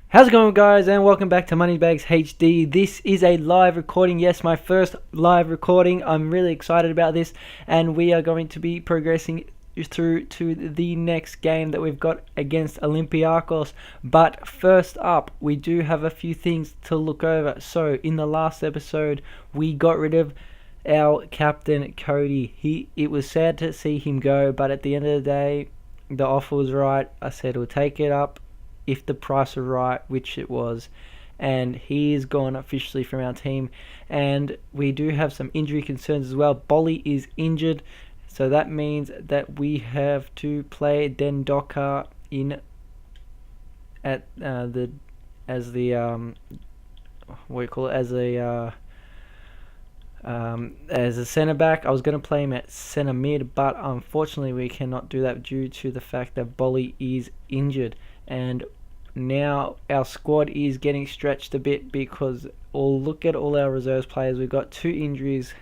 How's it going, guys, and welcome back to MoneyBagsHD. This is a live recording. Yes, my first live recording. I'm really excited about this, and we are going to be progressing through to the next game that we've got against Olympiacos. But first up, we do have a few things to look over. So in the last episode, we got rid of our captain Cody. It was sad to see him go, but at the end of the day, the offer was right. I said we'll take it up if the price was right, which it was, and he is gone officially from our team. And we do have some injury concerns as well. Bolly is injured, so that means that we have to play Dendoka in at the as the what do you call it, as a centre back. I was going to play him at centre mid, but unfortunately we cannot do that due to the fact that Bolly is injured. And now our squad is getting stretched a bit because look at all our reserves players. We've got two injuries,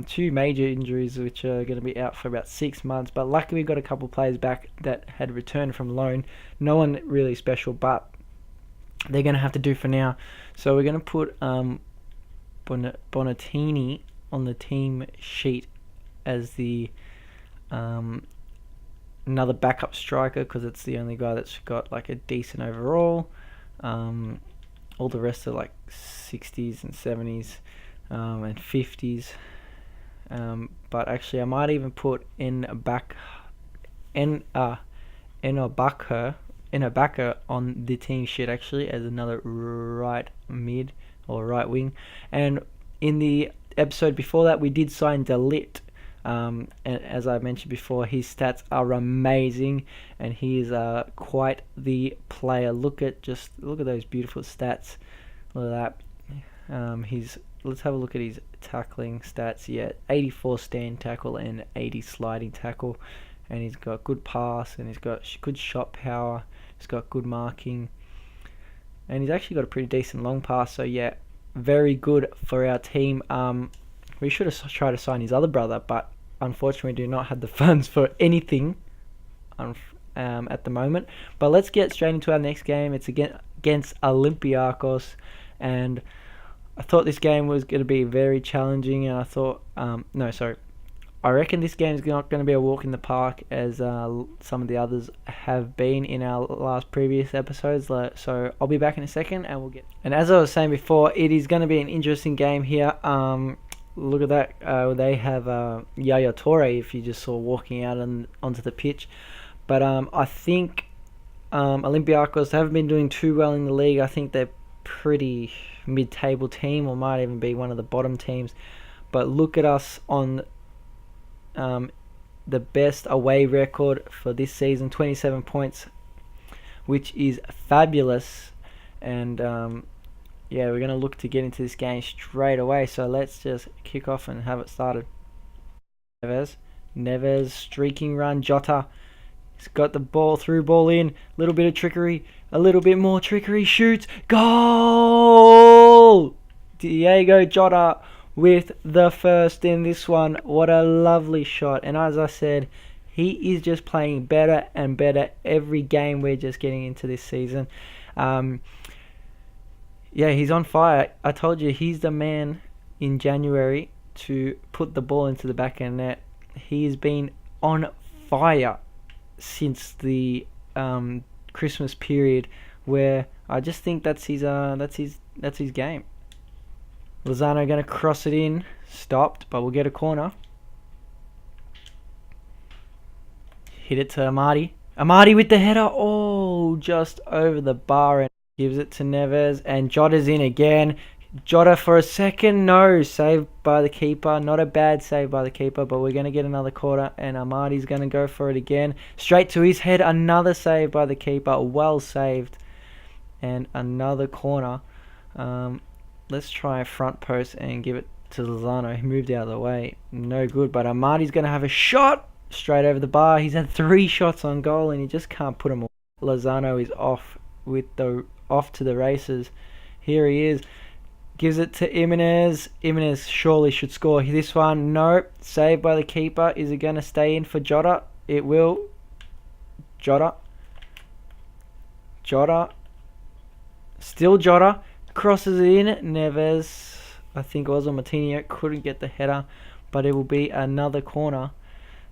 two major injuries, which are going to be out for about 6 months. But luckily we got a couple of players back that had returned from loan. No one really special, but they're going to have to do for now. So we're going to put Bonatini on the team sheet as the another backup striker, because it's the only guy that's got like a decent overall. All the rest are like 60s and 70s and 50s. But actually I might even put Enabaka on the team sheet actually as another right mid or right wing. And in the episode before that, we did sign Dalit. And as I mentioned before, his stats are amazing, and he is quite the player. Look at those beautiful stats. Look at that. Let's have a look at his tackling stats. Yeah, 84 stand tackle and 80 sliding tackle, and he's got good pass, and he's got good shot power. He's got good marking, and he's actually got a pretty decent long pass. So yeah, very good for our team. We should have tried to sign his other brother, but unfortunately we do not have the funds for anything at the moment. But let's get straight into our next game. It's against Olympiacos, and I thought this game was going to be very challenging, and I thought, I reckon this game is not going to be a walk in the park as some of the others have been in our previous episodes. So I'll be back in a second, and we'll get. And as I was saying before, it is going to be an interesting game here. Look at that. They have Yaya Toure, if you just saw walking out onto the pitch. But I think Olympiacos haven't been doing too well in the league. I think they're pretty mid-table team, or might even be one of the bottom teams. But look at us on the best away record for this season, 27 points, which is fabulous. And yeah, we're going to look to get into this game straight away. So let's just kick off and have it started. Neves, streaking run. Jota, he's got the ball in. Little bit of trickery. A little bit more trickery. Shoots. Goal! Diego Jota with the first in this one. What a lovely shot. And as I said, he is just playing better and better every game we're just getting into this season. Yeah, he's on fire. I told you, he's the man in January to put the ball into the back end net. He has been on fire since the Christmas period, where I just think that's his game. Lozano going to cross it in, stopped, but we'll get a corner. Hit it to Amadi. Amadi with the header. Oh, just over the bar, and gives it to Neves, and Jota's in again. Jota for a second. No, saved by the keeper. Not a bad save by the keeper, but we're going to get another corner, and Amadi's going to go for it again. Straight to his head. Another save by the keeper. Well saved. And another corner. Let's try a front post and give it to Lozano. He moved out of the way. No good, but Amadi's going to have a shot straight over the bar. He's had 3 shots on goal, and he just can't put them all. Lozano is off to the races. Here he is. Gives it to Jimenez. Jimenez surely should score this one. Nope. Saved by the keeper. Is it going to stay in for Jota? It will. Jota. Still Jota. Crosses it in. Neves, I think it was on Martinez, couldn't get the header. But it will be another corner.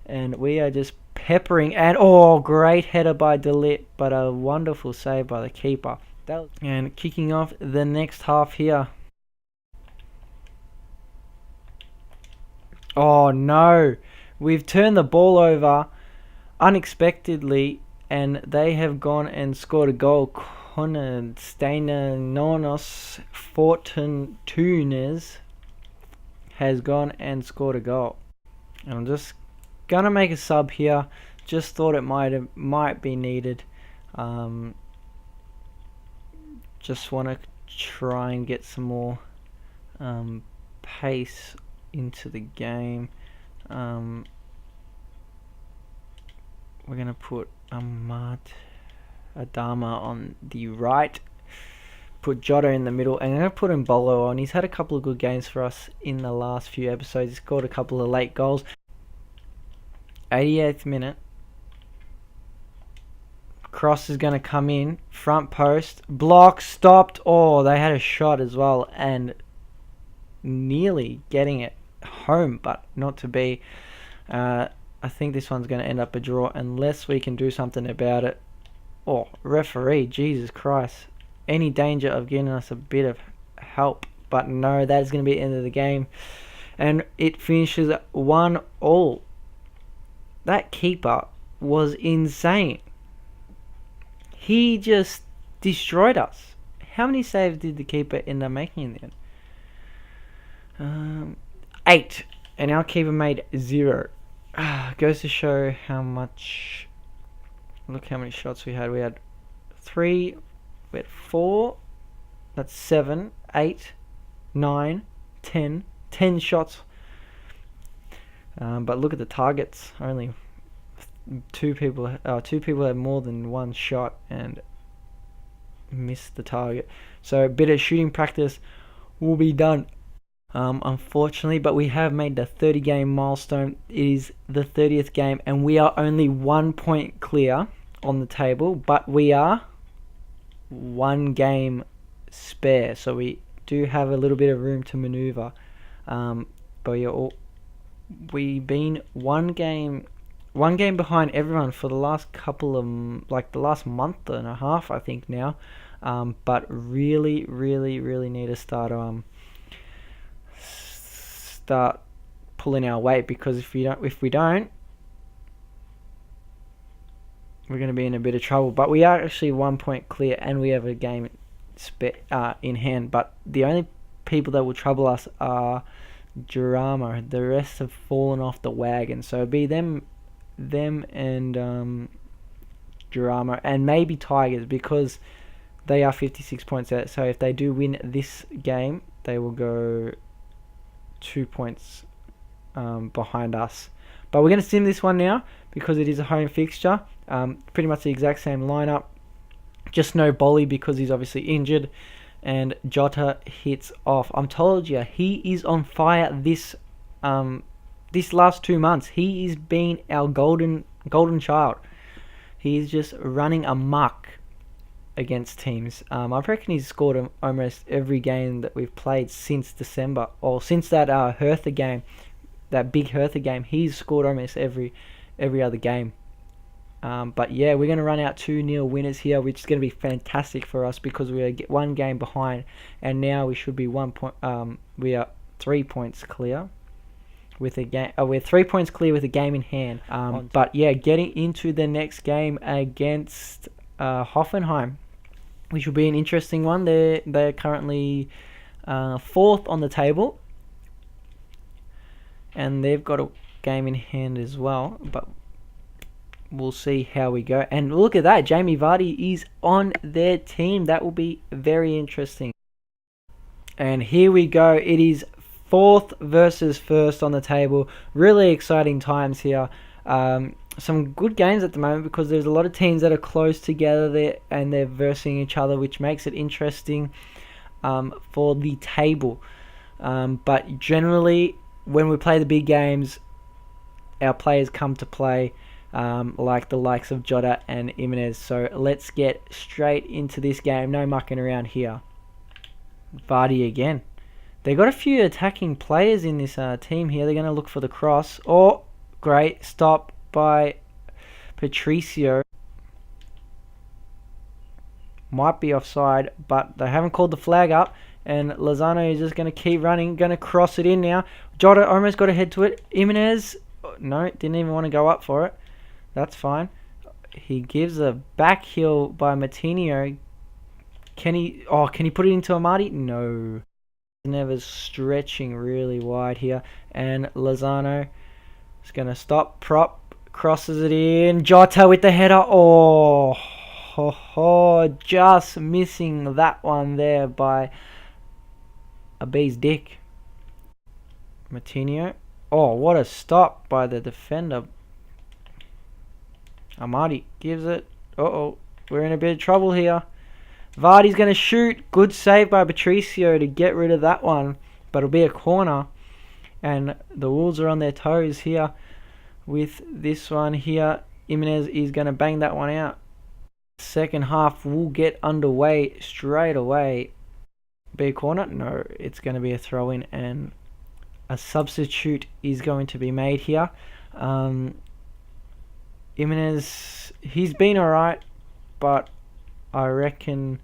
And we are just peppering. And, oh, great header by De Ligt. But a wonderful save by the keeper. And kicking off the next half here. Oh, no. We've turned the ball over unexpectedly. And they have gone and scored a goal. Konstantinos Fortunes has gone and scored a goal. And I'm just gonna make a sub here. Just thought it might be needed. Just want to try and get some more pace into the game. We're gonna put Ahmad Adama on the right, put Jota in the middle, and I'm going to put Mbolo on. He's had a couple of good games for us in the last few episodes. He's scored a couple of late goals. 88th minute. Cross is going to come in. Front post. Block. Stopped. Oh, they had a shot as well. And nearly getting it home, but not to be. I think this one's going to end up a draw unless we can do something about it. Oh, referee, Jesus Christ. Any danger of giving us a bit of help. But no, that is going to be the end of the game. And it finishes at 1-1. That keeper was insane. He just destroyed us. How many saves did the keeper end up making in the end? 8. And our keeper made 0. Goes to show how much... Look how many shots we had. We had 3, we had 4, that's 7, 8, 9, 10 shots. But look at the targets. Only two people had more than one shot and missed the target. So a bit of shooting practice will be done. Unfortunately, but we have made the 30 game milestone. It is the 30th game and we are only 1 point clear on the table, but we are 1 game spare, so we do have a little bit of room to maneuver. But we've been one game behind everyone for the last couple of, like the last month and a half, I think now. But really need to start pulling our weight, because if we don't, we're going to be in a bit of trouble. But we are actually 1 point clear and we have a game in hand. But the only people that will trouble us are Drama. The rest have fallen off the wagon. So it'll be them and Drama, and maybe Tigers, because they are 56 points out. So if they do win this game, they will go 2 points behind us. But we're going to sim this one now because it is a home fixture. Pretty much the exact same lineup. Just no Bolly because he's obviously injured. And Jota hits off. I'm told you, he is on fire this last 2 months. He has been our golden child. He is just running amok against teams. I reckon he's scored almost every game that we've played since December, or since that Hertha game, that big Hertha game. He's scored almost every other game. But yeah, we're going to run out 2-0 winners here, which is going to be fantastic for us because we are 1 game behind, and now we should be 1 point. We are 3 points clear with a game. We're 3 points clear with a game in hand. But yeah, getting into the next game against Hoffenheim, which will be an interesting one. They're currently 4th on the table, and they've got a game in hand as well. But we'll see how we go. And look at that, Jamie Vardy is on their team. That will be very interesting. And here we go. It is 4th versus 1st on the table. Really exciting times here. Some good games at the moment because there's a lot of teams that are close together there and they're versing each other, which makes it interesting for the table. But generally, when we play the big games, our players come to play. like the likes of Jota and Jimenez. So let's get straight into this game. No mucking around here. Vardy again. They got a few attacking players in this team here. They're going to look for the cross. Oh, great stop by Patricio. Might be offside, but they haven't called the flag up. And Lozano is just going to keep running. Going to cross it in now. Jota almost got a head to it. Jimenez, no, didn't even want to go up for it. That's fine. He gives a back heel by Martinho. Can he put it into Amati? No. Never stretching really wide here. And Lozano is going to stop. Prop. Crosses it in. Jota with the header. Just missing that one there by a bee's dick. Martinho. Oh, what a stop by the defender. Amati gives it. We're in a bit of trouble here. Vardy's going to shoot. Good save by Patricio to get rid of that one. But it'll be a corner. And the Wolves are on their toes here with this one here. Jimenez is going to bang that one out. Second half will get underway straight away. Be a corner? No, it's going to be a throw-in. And a substitute is going to be made here. Jimenez, he's been alright. But I reckon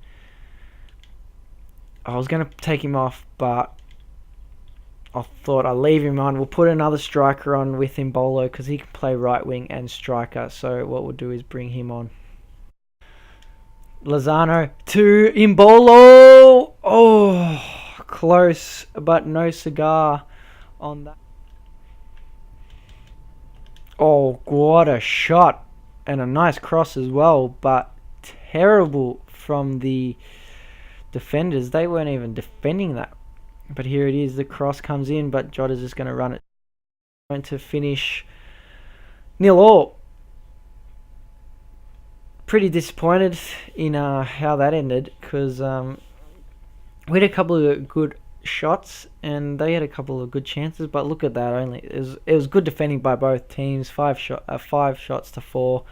I was going to take him off, but I thought I'll leave him on. We'll put another striker on with Mbolo because he can play right wing and striker. So what we'll do is bring him on. Lozano to Mbolo. Oh, close, but no cigar on that. Oh, what a shot. And a nice cross as well, but terrible from the defenders. They weren't even defending that. But here it is. The cross comes in, but Jota's just going to run it. Going to finish 0-0. Pretty disappointed in how that ended because we had a couple of good shots and they had a couple of good chances. But look at that. It was good defending by both teams. 5 shots to 4.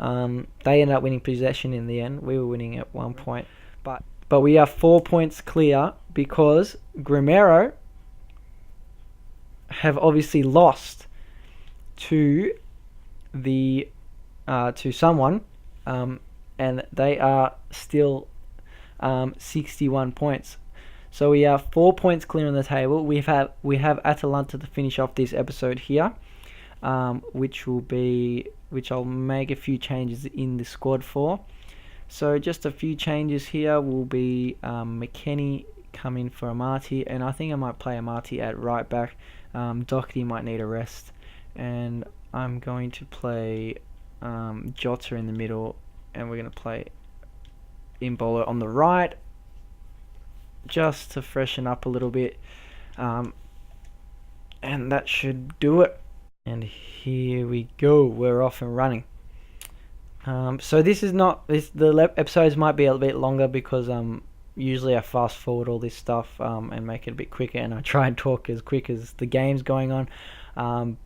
They ended up winning possession in the end. We were winning at 1 point. But we are 4 points clear because Grimero have obviously lost to someone, and they are still 61 points. So we are 4 points clear on the table. We have Atalanta to finish off this episode here, which I'll make a few changes in the squad for. So just a few changes here will be McKennie coming for Amati, and I think I might play Amati at right back. Doherty might need a rest, and I'm going to play Jota in the middle, and we're going to play Mbolo on the right, just to freshen up a little bit, and that should do it. And here we go, we're off and running. So this is not the episodes might be a bit longer because usually I fast forward all this stuff and make it a bit quicker, and I try and talk as quick as the game's going on.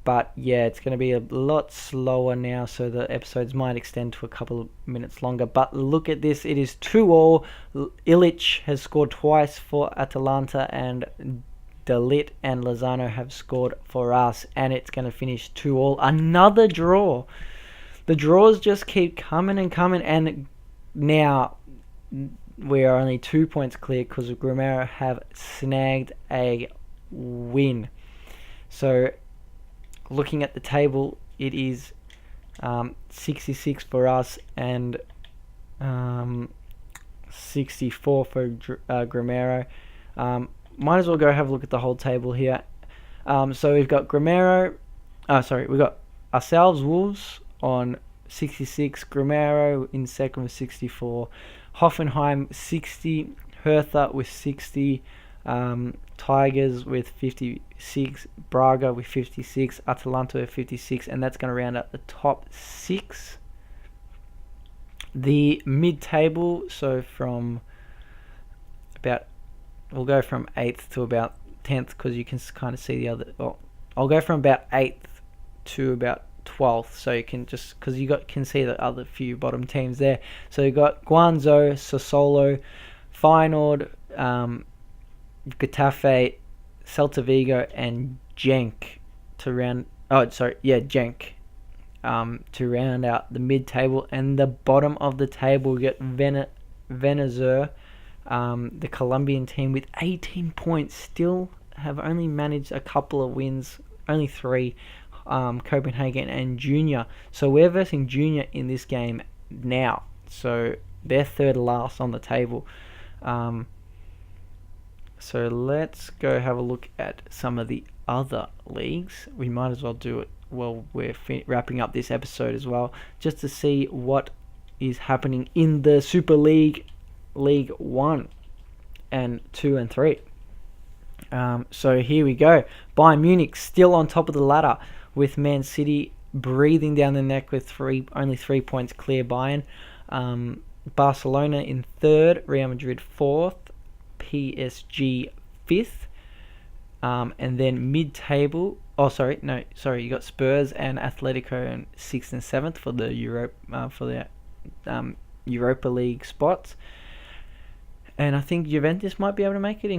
But yeah, it's going to be a lot slower now, so the episodes might extend to a couple of minutes longer. But look at this, it is 2-2. Ilic has scored twice for Atalanta, and De Ligt and Lozano have scored for us, and it's going to finish 2-2. Another draw. The draws just keep coming and coming, and now we are only 2 points clear because Grimero have snagged a win. So looking at the table, it is 66 for us and 64 for Grimero. Might as well go have a look at the whole table here. So we've got we've got ourselves, Wolves, on 66, Grimero in second with 64, Hoffenheim 60, Hertha with 60, Tigers with 56, Braga with 56, Atalanta with 56, and that's going to round up the top 6. The mid-table, so we'll go from 8th to about 10th because you can kind of see the other. Well, I'll go from about 8th to about 12th. So you can just, because can see the other few bottom teams there. So you got Guangzhou, Sassuolo, Feyenoord, Getafe, Celta Vigo, and Genk to round. Genk. To round out the mid-table, and the bottom of the table we get Venezuela, the Colombian team with 18 points, still have only managed a couple of wins, only 3, Copenhagen and Junior. So we're versing Junior in this game now. So they're third last on the table. So let's go have a look at some of the other leagues. We might as well do it while we're wrapping up this episode as well, just to see what is happening in the Super League, League 1 and 2 and 3. So here we go. Bayern Munich still on top of the ladder, with Man City breathing down the neck with only 3 points clear Bayern. Barcelona in third, Real Madrid fourth, PSG fifth, and then mid-table. You got Spurs and Atletico in 6th and 7th for the Europa League spots. And I think Juventus might be able to make it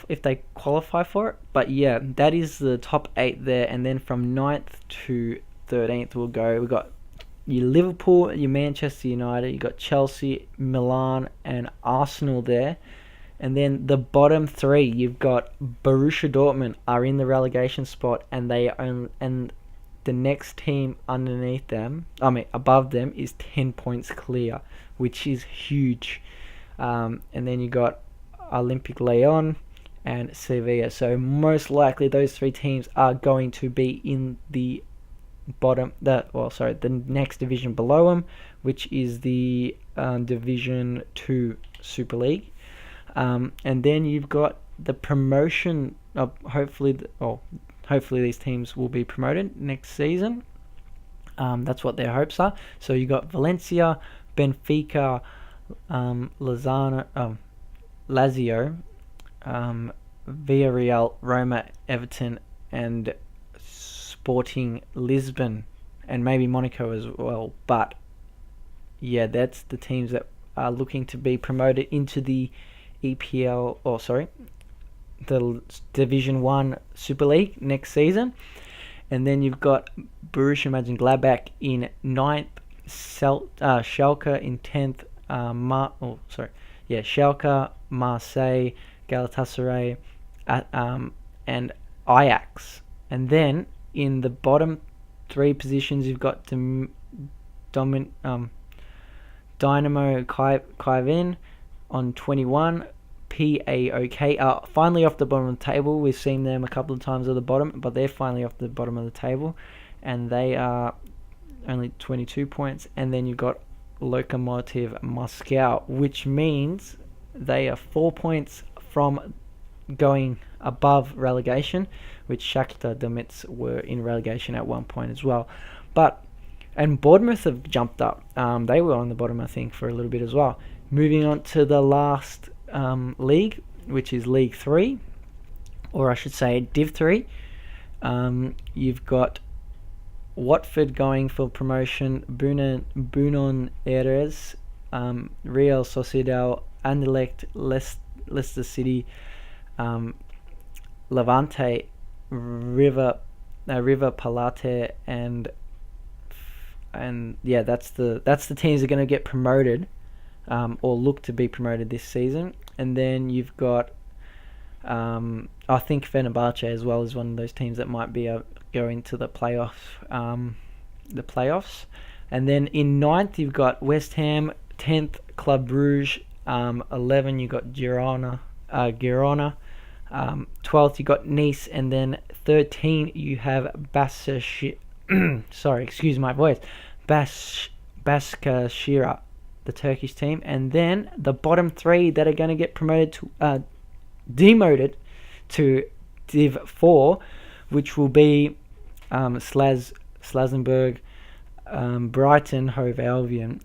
if they qualify for it. But yeah, that is the top 8 there. And then from 9th to 13th we'll go. We've got your Liverpool, your Manchester United, you got Chelsea, Milan, and Arsenal there. And then the bottom 3, you've got Borussia Dortmund are in the relegation spot, and the next team above them is 10 points clear, which is huge. And then you got Olympic Lyon and Sevilla. So most likely those 3 teams are going to be in the the next division below them, which is the Division 2 Super League. And then you've got the promotion of hopefully these teams will be promoted next season. That's what their hopes are. So you got Valencia, Benfica, Lazio, Villarreal, Roma, Everton, and Sporting Lisbon, and maybe Monaco as well. But yeah, that's the teams that are looking to be promoted into the the Division 1 Super League next season. And then you've got Borussia Mönchengladbach in 9th, Schalke in 10th, Schalke, Marseille, Galatasaray, and Ajax. And then in the bottom 3 positions, you've got Dynamo Kyiv on 21, PAOK are finally off the bottom of the table. We've seen them a couple of times at the bottom, but they're finally off the bottom of the table, and they are only 22 points. And then you've got Lokomotiv Moscow, which means they are 4 points from going above relegation, which Shakhtar Donetsk were in relegation at one point as well. And Bournemouth have jumped up. They were on the bottom, I think, for a little bit as well. Moving on to the last league, which is League 3, or I should say Div 3. You've got Watford going for promotion, Buenos Aires, Real Sociedad, Anderlecht, Leicester City, Levante, River Plate, and yeah, that's the teams that are going to get promoted, or look to be promoted this season. And then you've got I think Fenerbahce as well is one of those teams that might be going to the playoffs. And then in 9th you've got West Ham, 10th Club Brugge, 11 you got Girona, 12th you got Nice, and then 13 you have Başakşehir, the Turkish team. And then the bottom 3 that are going to get promoted to demoted to Div 4, which will be Slazenburg, Brighton Hove Albion,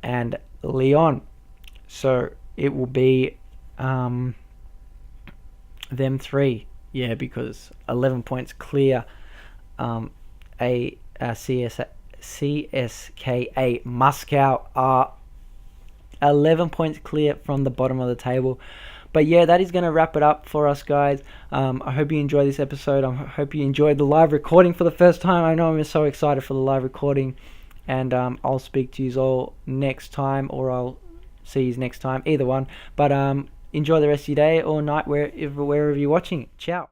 and Lyon. So it will be them 3, because 11 points clear a CSKA Moscow are 11 points clear from the bottom of the table. But yeah, that is going to wrap it up for us, guys. I hope you enjoyed this episode. I hope you enjoyed the live recording for the first time. I know I'm so excited for the live recording. And I'll speak to you all next time, or I'll see you next time. Either one. But enjoy the rest of your day or night, wherever you're watching it. Ciao.